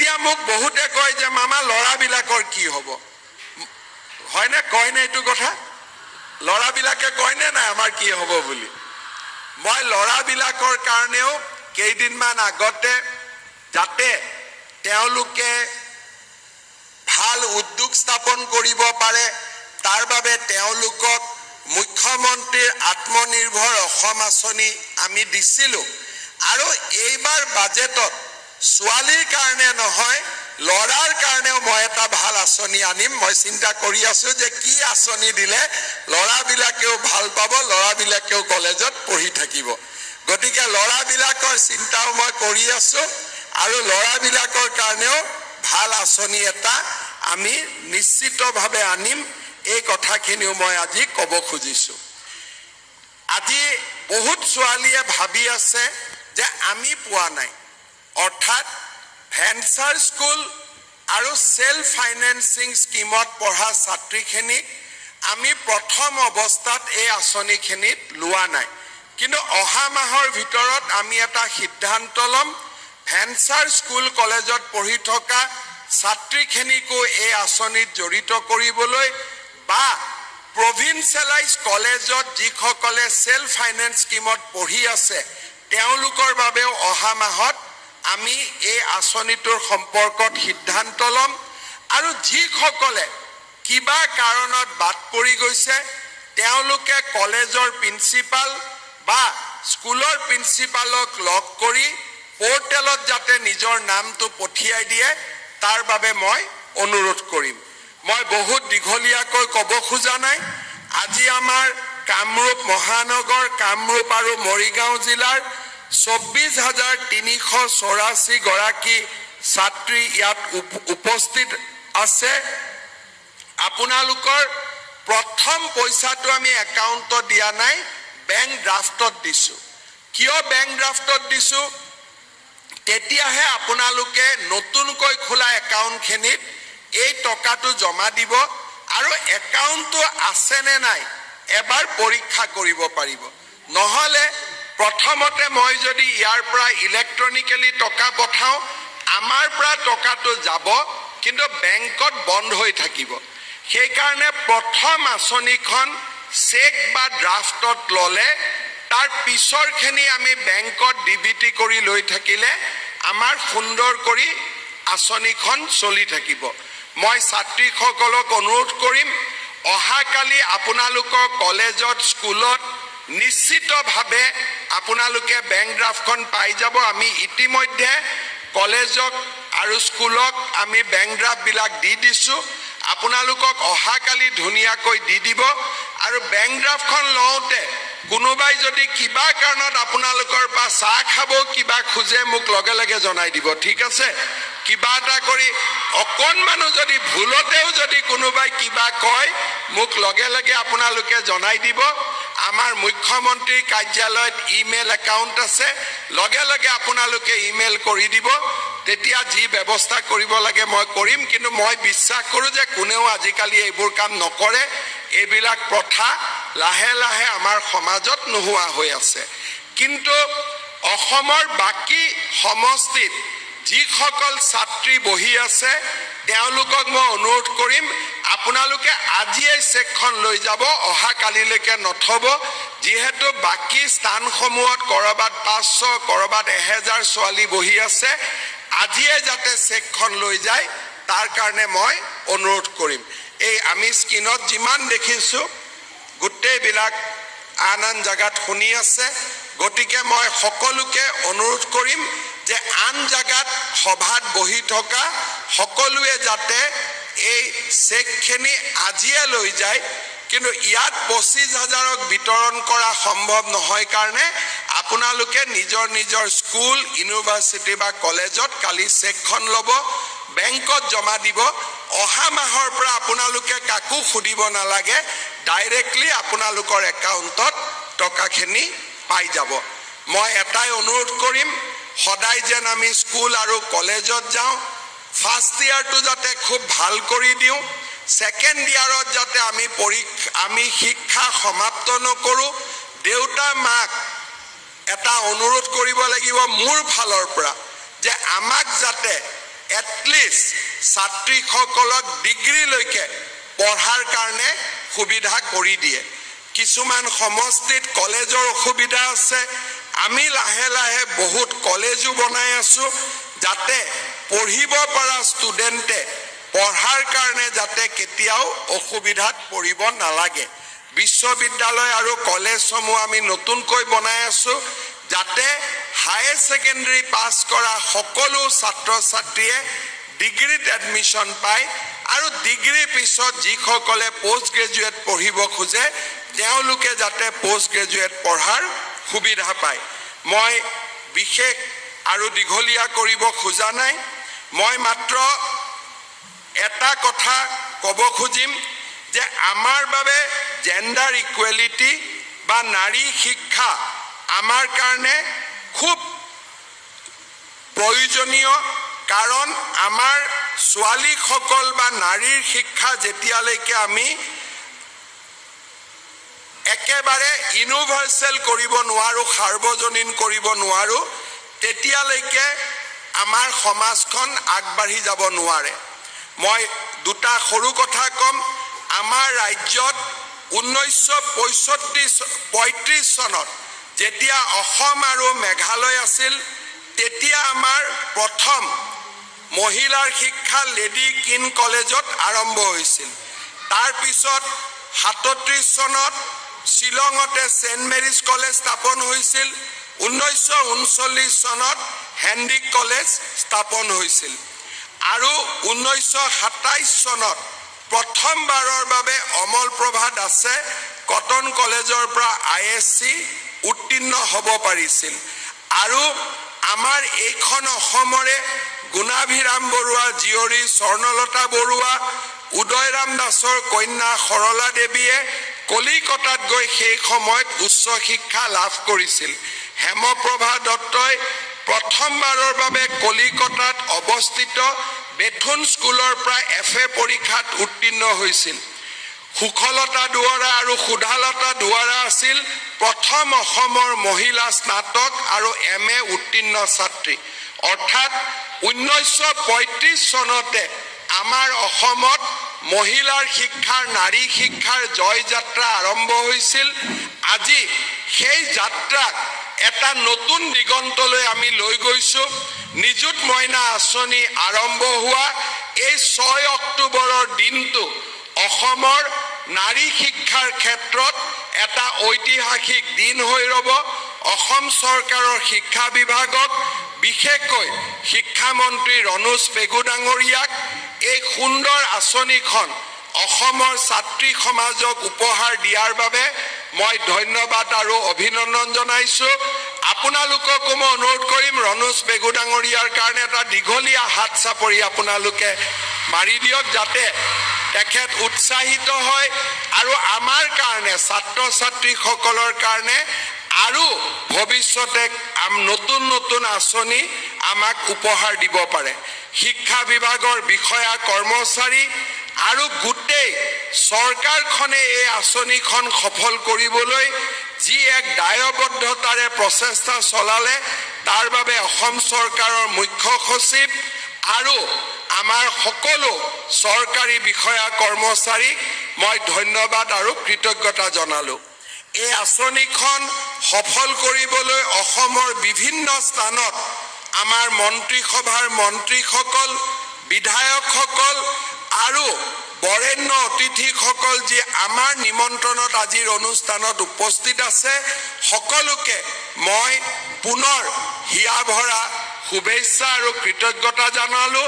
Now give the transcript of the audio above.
এতিয়া মোক বহুতে কয় যে মামা ল'ৰাবিলাকৰ কি হ'ব হয়নে কয়নে এইটো কথা ল'ৰাবিলাকে কয়নে নাই আমাৰ কি হ'ব বুলি মই ল'ৰাবিলাকৰ কাৰণেও কেইদিনমান আগতে যাতে তেওঁলোকে ভাল উদ্যোগ স্থাপন কৰিব পাৰে তাৰ বাবে তেওঁলোকক মুখ্যমন্ত্ৰীৰ আত্মনিৰ্ভৰ অসম আঁচনি আমি দিছিলোঁ আৰু এইবাৰ বাজেটত ছোৱালীৰ কাৰণে নহয় ল'ৰাৰ কাৰণেও মই এটা ভাল আঁচনি আনিম মই চিন্তা কৰি আছোঁ যে কি আঁচনি দিলে ল'ৰাবিলাকেও ভাল পাব ল'ৰাবিলাকেও কলেজত পঢ়ি থাকিব গতিকে ল'ৰাবিলাকৰ চিন্তাও মই কৰি আছোঁ আৰু ল'ৰাবিলাকৰ কাৰণেও ভাল আঁচনি এটা আমি নিশ্চিতভাৱে আনিম এই কথাখিনিও মই আজি ক'ব খুজিছোঁ আজি বহুত ছোৱালীয়ে ভাবি আছে যে আমি পোৱা নাই অৰ্থাৎ ভেঞ্চাৰ স্কুল আৰু সেলফ ফাইনেন্সিং স্কিমত পঢ়া ছাত্ৰীখিনিক আমি প্ৰথম অৱস্থাত এই আঁচনিখিনিত লোৱা নাই কিন্তু অহা মাহৰ ভিতৰত আমি এটা সিদ্ধান্ত ল'ম ভেঞ্চাৰ স্কুল কলেজত পঢ়ি থকা ছাত্ৰীখিনিকো এই আঁচনিত জড়িত কৰিবলৈ বা প্ৰভিন্সিয়েলাইজ কলেজত যিসকলে সেলফ ফাইনেন্স স্কিমত পঢ়ি আছে তেওঁলোকৰ বাবেও অহা মাহত আমি এই আঁচনিটোৰ সম্পৰ্কত সিদ্ধান্ত ল'ম আৰু যিসকলে কিবা কাৰণত বাদ পৰি গৈছে তেওঁলোকে কলেজৰ প্ৰিন্সিপাল বা স্কুলৰ প্ৰিন্সিপালক লগ কৰি পোৰ্টেলত যাতে নিজৰ নামটো পঠিয়াই দিয়ে তাৰ বাবে মই অনুৰোধ কৰিম মই বহুত দীঘলীয়াকৈ ক'ব খোজা নাই আজি আমাৰ কামৰূপ মহানগৰ কামৰূপ আৰু মৰিগাঁও জিলাৰ 24,384 গৰাকী ছাত্ৰী ইয়াত উপস্থিত আছে আপোনালোকৰ প্ৰথম পইচাটো আমি একাউণ্টত দিয়া নাই বেংক ড্ৰাফটত দিছোঁ কিয় বেংক ড্ৰাফটত দিছোঁ তেতিয়াহে আপোনালোকে নতুনকৈ খোলা একাউণ্টখিনিত এই টকাটো জমা দিব আৰু একাউণ্টটো আছে নে নাই এবাৰ পৰীক্ষা কৰিব পাৰিব নহলে প্ৰথমতে মই যদি ইয়াৰ পৰা ইলেক্ট্ৰনিক্যালি টকা পঠাও আমাৰ পৰা টকাটো যাব কিন্তু বেংকত বন্ধ হৈ থাকিব সেই কাৰণে প্ৰথম আঁচনিখন চেক বা ড্ৰাফটত ললে তাৰ পিছৰখিনি আমি বেংকত ডিবিটি কৰি লৈ থাকিলে আমাৰ সুন্দৰ কৰি আঁচনিখন চলি থাকিব মই ছাত্ৰীসকলক অনুৰোধ কৰিম অহাকালি আপোনালোকৰ কলেজত স্কুলত নিশ্চিতভাৱে আপোনালোকে বেংক ড্ৰাফটখন পাই যাব আমি ইতিমধ্যে কলেজক আৰু স্কুলক আমি বেংক ড্ৰাফটবিলাক দি দিছোঁ আপোনালোকক অহাকালি ধুনীয়াকৈ দি দিব আৰু বেংক ড্ৰাফটখন লওঁতে কোনোবাই যদি কিবা কাৰণত আপোনালোকৰ পৰা চাহ খাব কিবা খুজে মোক লগে লগে জনাই দিব ঠিক আছে কিবা এটা কৰি অকণমানো যদি ভুলতেও যদি কোনোবাই কিবা কয় মোক লগে লগে আপোনালোকে জনাই দিব আমাৰ মুখ্যমন্ত্ৰীৰ কাৰ্যালয়ত ইমেইল একাউণ্ট আছে লগে লগে আপোনালোকে ইমেইল কৰি দিব তেতিয়া যি ব্যৱস্থা কৰিব লাগে মই কৰিম কিন্তু মই বিশ্বাস কৰোঁ যে কোনেও আজিকালি এইবোৰ কাম নকৰে এইবিলাক প্ৰথা লাহে লাহে আমাৰ সমাজত নোহোৱা হৈ আছে কিন্তু অসমৰ বাকী সমষ্টিত যিসকল ছাত্ৰী বহি আছে তেওঁলোকক মই অনুৰোধ কৰিম আপোনালোকে আজিয়ে চেকখন লৈ যাব অহাকালিলৈকে নথব যিহেতু বাকী স্থানসমূহত কৰবাত 500 কৰবাত 1000 ছোৱালী বহি আছে আজিয়ে যাতে চেকখন লৈ যায় তাৰ কাৰণে মই অনুৰোধ কৰিম এই আমি স্ক্ৰীনত যিমান দেখিছোঁ গোটেইবিলাক আন আন জাগাত শুনি আছে গতিকে মই সকলোকে অনুৰোধ কৰিম যে আন জাগাত সভাত বহি থকা সকলোৱে যাতে এই চেকখিনি আজিয়ে লৈ যায় কিন্তু ইয়াত 25,000ক বিতৰণ কৰা সম্ভৱ নহয় কাৰণে আপোনালোকে নিজৰ নিজৰ স্কুল ইউনিভাৰ্চিটি বা কলেজত কালি চেকখন ল'ব বেংকত জমা দিব অহা মাহৰ পৰা আপোনালোকে কাকো খুদিব নালাগে ডাইৰেক্টলি আপোনালোকৰ একাউণ্টত টকাখিনি পাই যাব মই এটাই অনুৰোধ কৰিম সদায় যেন আমি স্কুল আৰু কলেজত যাওঁ ফাৰ্ষ্ট ইয়াৰটো যাতে খুব ভাল কৰি দিওঁ সেকেন্ড ইয়াৰত যাতে আমি শিক্ষা সমাপ্ত নকৰোঁ দেউতা মাক এটা অনুৰোধ কৰিব লাগিব মোৰ ফালৰ পৰা যে আমাক যাতে এটলিষ্ট ছাত্ৰীসকলক ডিগ্ৰীলৈকে পঢ়াৰ কাৰণে সুবিধা কৰি দিয়ে কিছুমান সমষ্টিত কলেজৰ অসুবিধা আছে আমি লাহে লাহে বহুত কলেজো বনাই আছো যাতে পঢ়িব পৰা ষ্টুডেণ্টে পঢ়াৰ কাৰণে যাতে কেতিয়াও অসুবিধাত পৰিব নালাগে বিশ্ববিদ্যালয় আৰু কলেজসমূহ আমি নতুনকৈ বনাই আছো যাতে হায়াৰ সেকেন্ডাৰী পাস কৰা সকলো ছাত্ৰ ছাত্ৰীয়ে ডিগ্ৰীত এডমিশন পায় আৰু ডিগ্ৰী পিছত যিসকলে পোষ্ট গ্ৰেজুৱেট পঢ়িব খোজে তেওঁলোকে যাতে পোষ্ট গ্ৰেজুৱেট পঢ়াৰ সুবিধা পায় মই বিশেষ আৰু দীঘলীয়া কৰিব খোজা নাই মই মাত্ৰ এটা কথা ক'ব খুজিম যে আমাৰ বাবে জেন্ডাৰ ইকুৱেলিটি বা নাৰী শিক্ষা আমাৰ কাৰণে খুব প্ৰয়োজনীয় কাৰণ আমাৰ ছোৱালীসকল বা নাৰীৰ শিক্ষা যেতিয়ালৈকে আমি একেবাৰে ইউনিভাৰ্সেল কৰিব নোৱাৰো সাৰ্বজনীন কৰিব নোৱাৰো তেতিয়ালৈকে আমাৰ সমাজখন আগবাঢ়ি যাব নোৱাৰে মই দুটা সৰু কথা কম আমাৰ ৰাজ্যত 1935 চনত যেতিয়া অসম আৰু মেঘালয় আছিল তেতিয়া আমাৰ প্ৰথম মহিলাৰ শিক্ষা লেডি কিন কলেজত আৰম্ভ হৈছিল তাৰ পিছত 37 চনত শিলঙতে সেন্ট মেৰিজ কলেজ স্থাপন হৈছিল 1939 চনত হেনৰিক কলেজ স্থাপন হৈছিল আৰু 1927 চনত প্ৰথমবাৰৰ বাবে অমল প্ৰভা দাসে কটন কলেজৰ পৰা আইএসসি উত্তীৰ্ণ হ'ব পাৰিছিল আৰু আমাৰ এইখন অসমৰে গুণাভিৰাম বৰুৱা জীয়ৰী স্বৰ্ণলতা বৰুৱা উদয়ৰাম দাসৰ কন্যা সৰলা দেৱীয়ে কলিকতাত গৈ সেই সময়ত উচ্চ শিক্ষা লাভ কৰিছিল হেমপ্ৰভা দত্তই প্ৰথমবাৰৰ বাবে কলিকতাত অৱস্থিত বেথুন স্কুলৰ পৰা এফএ পৰীক্ষাত উত্তীৰ্ণ হৈছিল সুখলতা দুৱাৰা আৰু সুধালতা দুৱাৰা আছিল প্ৰথম অসমৰ মহিলা স্নাতক আৰু এমএ উত্তীৰ্ণ ছাত্ৰী অৰ্থাৎ 1935 চনতে আমাৰ অসমত মহিলাৰ শিক্ষাৰ নাৰী শিক্ষাৰ জয় যাত্ৰা আৰম্ভ হৈছিল আজি সেই যাত্ৰাক এটা নতুন দিগন্তলৈ আমি লৈ গৈছো নিযুত মইনা আঁচনি আৰম্ভ হোৱা এই 6 অক্টোবৰৰ দিনটো অসমৰ নাৰী শিক্ষাৰ ক্ষেত্ৰত এটা ঐতিহাসিক দিন হৈ ৰব অসম চৰকাৰৰ শিক্ষা বিভাগক বিশেষকৈ শিক্ষা মন্ত্ৰী ৰনোজ পেগু ডাঙৰীয়াক এই সুন্দৰ আঁচনিখন অসমৰ ছাত্ৰী সমাজক উপহাৰ দিয়াৰ বাবে মই ধন্যবাদ আৰু অভিনন্দন জনাইছো আপোনালোককো মই অনুৰোধ কৰিম ৰনোজ পেগু ডাঙৰীয়াৰ কাৰণে এটা দীঘলীয়া হাত চাপৰি আপোনালোকে মাৰি দিয়ক যাতে তেখেত উৎসাহিত হয় আৰু আমাৰ কাৰণে ছাত্ৰ ছাত্ৰীসকলৰ কাৰণে আৰু ভৱিষ্যতে নতুন নতুন আঁচনি আমাক উপহাৰ দিব পাৰে শিক্ষা বিভাগৰ বিষয়া কৰ্মচাৰী আৰু গোটেই চৰকাৰখনে এই আঁচনিখন সফল কৰিবলৈ যি এক দায়বদ্ধতাৰে প্ৰচেষ্টা চলালে তাৰ বাবে অসম চৰকাৰৰ মুখ্য সচিব আৰু আমাৰ সকলো চৰকাৰী বিষয়া কৰ্মচাৰীক মই ধন্যবাদ আৰু কৃতজ্ঞতা জনালো এই আঁচনিখন সফল কৰিবলৈ অসমৰ বিভিন্ন স্থানত আমাৰ মন্ত্ৰী সভাৰ মন্ত্ৰীসকল বিধায়কসকল আৰু বৰেণ্য অতিথিসকল যি আমাৰ নিমন্ত্ৰণত আজিৰ অনুষ্ঠানত উপস্থিত আছে সকলোকে মই পুনৰ হিয়া ভৰা শুভেচ্ছা আৰু কৃতজ্ঞতা জনালো